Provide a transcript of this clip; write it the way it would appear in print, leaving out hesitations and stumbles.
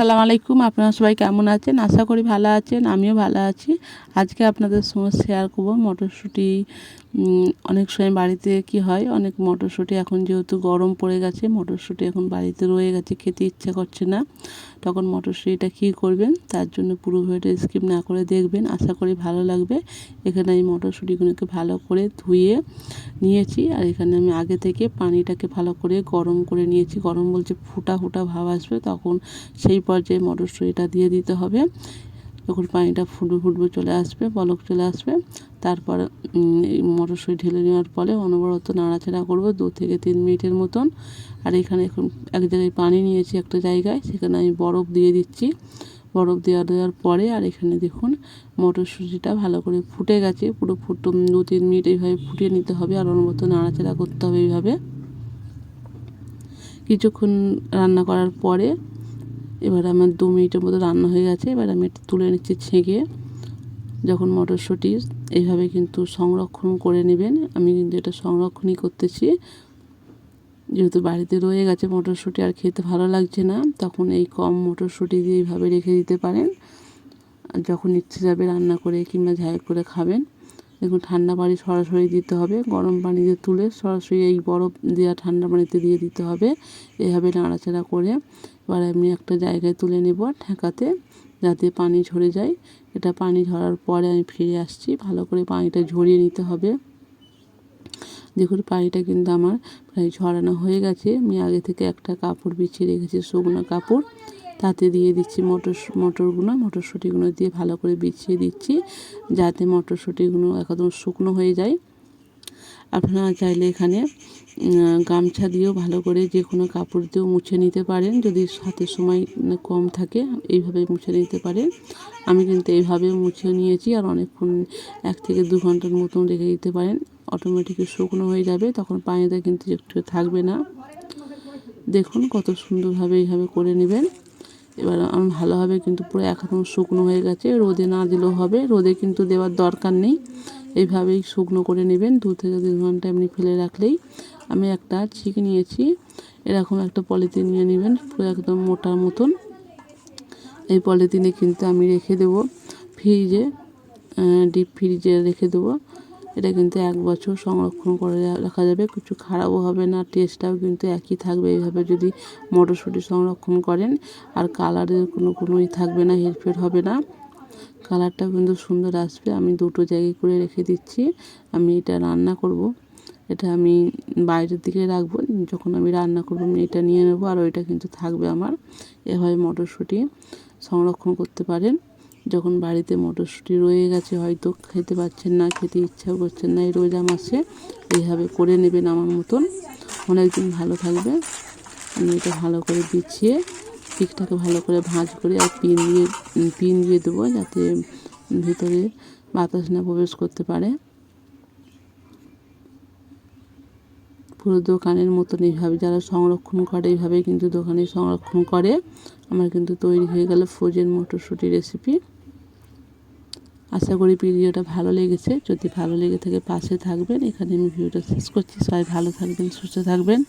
আসসালামু আলাইকুম। আপনারা সবাই কেমন আছেন? আশা করি ভালো আছেন, আমিও ভালো আছি। আজকে আপনাদের সঙ্গে শেয়ার করব মটরশুঁটি। অনেক সময় বাড়িতে কি হয়, অনেক মটরশুঁটি এখন যেহেতু গরম পড়ে গেছে, মটরশুঁটি এখন বাড়িতে রয়ে গেছে, খেতে ইচ্ছা করছে না। তখন মটরশুঁটিটা কী করবেন, তার জন্য পুরো ভিডিওটা স্কিপ না করে দেখবেন, আশা করি ভালো লাগবে। এখানে আমি মটরশুঁটিগুলোকে ভালো করে ধুয়ে নিয়েছি, আর এখানে আমি আগে থেকে পানিটাকে ভালো করে গরম করে নিয়েছি। গরম বলছে ফুটা ফুটা ভাব আসবে, তখন সেই পর্যায়ে মটরশুঁটিটা দিয়ে দিতে হবে। যখন পানিটা ফুটবে চলে আসবে, বলক চলে আসবে, তারপর এই মটরশুঁটি ঢেলে নেওয়ার পরে অনবরত নাড়াচাড়া করব 2 থেকে 3 মিনিটের মতন। আর এখানে এখন এক জায়গায় পানি নিয়েছি, একটা জায়গায়, সেখানে আমি বরফ দিয়ে দিচ্ছি। বরফ দেওয়ার পরে আর এখানে দেখুন মটরশুঁটিটা ভালো করে ফুটে গেছে। পুরো 2-3 মিনিট এইভাবে ফুটিয়ে নিতে হবে, আর অনবরত নাড়াচাড়া করতে হবে এইভাবে। কিছুক্ষণ রান্না করার পরে এবার আমার 2 মিনিটের মতো রান্না হয়ে গেছে। এবার আমি এটা তুলে নিচ্ছি ছেঁকে। যখন মটরশুঁটি এইভাবে কিন্তু সংরক্ষণ করে নেবেন, আমি কিন্তু এটা সংরক্ষণই করতেছি। যেহেতু বাড়িতে রয়ে গেছে মটরশুঁটি, আর খেতে ভালো লাগছে না, তখন এই কম মটরশুঁটি দিয়ে এইভাবে রেখে দিতে পারেন। যখন ইচ্ছে যাবে রান্না করে কিংবা ঝাল করে খাবেন। দেখুন ঠান্ডা পানি সরাসরি দিতে হবে, গরম পানি দিয়ে তুলে সরাসরি এই বরফ দেওয়া ঠান্ডা পানিতে দিয়ে দিতে হবে। এভাবে নাড়াচাড়া করে এবার আমি একটা জায়গায় তুলে নেব ঠেকাতে, যাতে পানি ঝরে যায়। এটা পানি ঝরার পরে আমি ফিরে আসছি, ভালো করে পানিটা ঝরিয়ে নিতে হবে। দেখুন পানিটা কিন্তু আমার প্রায় ঝরানো হয়ে গেছে। আমি আগে থেকে একটা কাপড় বিছিয়ে রেখেছি, শুকনো কাপড়, তাতে দিয়ে দিচ্ছি মটরশুঁটিগুলো দিয়ে ভালো করে বিছিয়ে দিচ্ছি, যাতে মটরশুঁটিগুলো একদম শুকনো হয়ে যায়। আপনারা চাইলে এখানে গামছা দিয়েও ভালো করে যে কোনো কাপড় দিয়েও মুছে নিতে পারেন, যদি হাতে সময় কম থাকে এইভাবে মুছে নিতে পারেন। আমি কিন্তু এইভাবে মুছে নিয়েছি, আর অনেকক্ষণ 1 থেকে 2 ঘন্টার মতন রেখে দিতে পারেন, অটোমেটিকই শুকনো হয়ে যাবে, তখন পানিটা কিন্তু একটু থাকবে না। দেখুন কত সুন্দরভাবে এইভাবে করে নেবেন। এবার আমি ভালোভাবে কিন্তু পুরো একদম শুকনো হয়ে গেছে, রোদে না দিলেও হবে, রোদে কিন্তু দেওয়ার দরকার নেই। এইভাবেই শুকনো করে নেবেন, 2 থেকে 3 ঘন্টা এমনি ফেলে রাখলেই। আমি একটা ছিক নিয়েছি, এরকম একটা পলিথিন নিয়ে নেবেন, পুরো একদম মোটার মতন। এই পলিথিনে কিন্তু আমি রেখে দেবো ফ্রিজে, ডিপ ফ্রিজে রেখে দেবো। এটা কিন্তু 1 বছর সংরক্ষণ করে রাখা যাবে, কিছু খারাপও হবে না, টেস্টটাও কিন্তু একই থাকবে এইভাবে যদি মটরশুঁটি সংরক্ষণ করেন। আর কালারের কোনোই থাকবে না, হেরফের হবে না, কালারটাও কিন্তু সুন্দর আসবে। আমি 2টো জায়গায় করে রেখে দিচ্ছি। আমি এটা রান্না করব, এটা আমি বাইরের দিকে রাখবো, যখন আমি রান্না করব আমি এটা নিয়ে নেব, আর ওইটা কিন্তু থাকবে আমার। এভাবে মটরশুঁটি সংরক্ষণ করতে পারেন। যখন বাড়িতে মটরশুঁটি রয়ে গেছে, হয়তো খেতে পাচ্ছেন না, খেতে ইচ্ছাও করছেন না, এই রোজা মাসে এইভাবে করে নেবেন আমার মতন, অনেকদিন ভালো থাকবে। আমি এটা ভালো করে বিছিয়ে পিঠটাকে ভালো করে ভাঁজ করে আর পিন দিয়ে দেবো, যাতে ভিতরে বাতাস না প্রবেশ করতে পারে। পুরো দোকানের মতন এইভাবে যারা সংরক্ষণ করে, এইভাবে কিন্তু দোকানে সংরক্ষণ করে। আমার কিন্তু তৈরি হয়ে গেল ফ্রোজেন মটরশুঁটি রেসিপি। আশা করি ভিডিওটা ভালো লেগেছে, যদি ভালো লেগে থাকে পাশে থাকবেন। এখানে আমি ভিডিওটা শেষ করছি। সবাই ভালো থাকবেন, সুস্থ থাকবেন।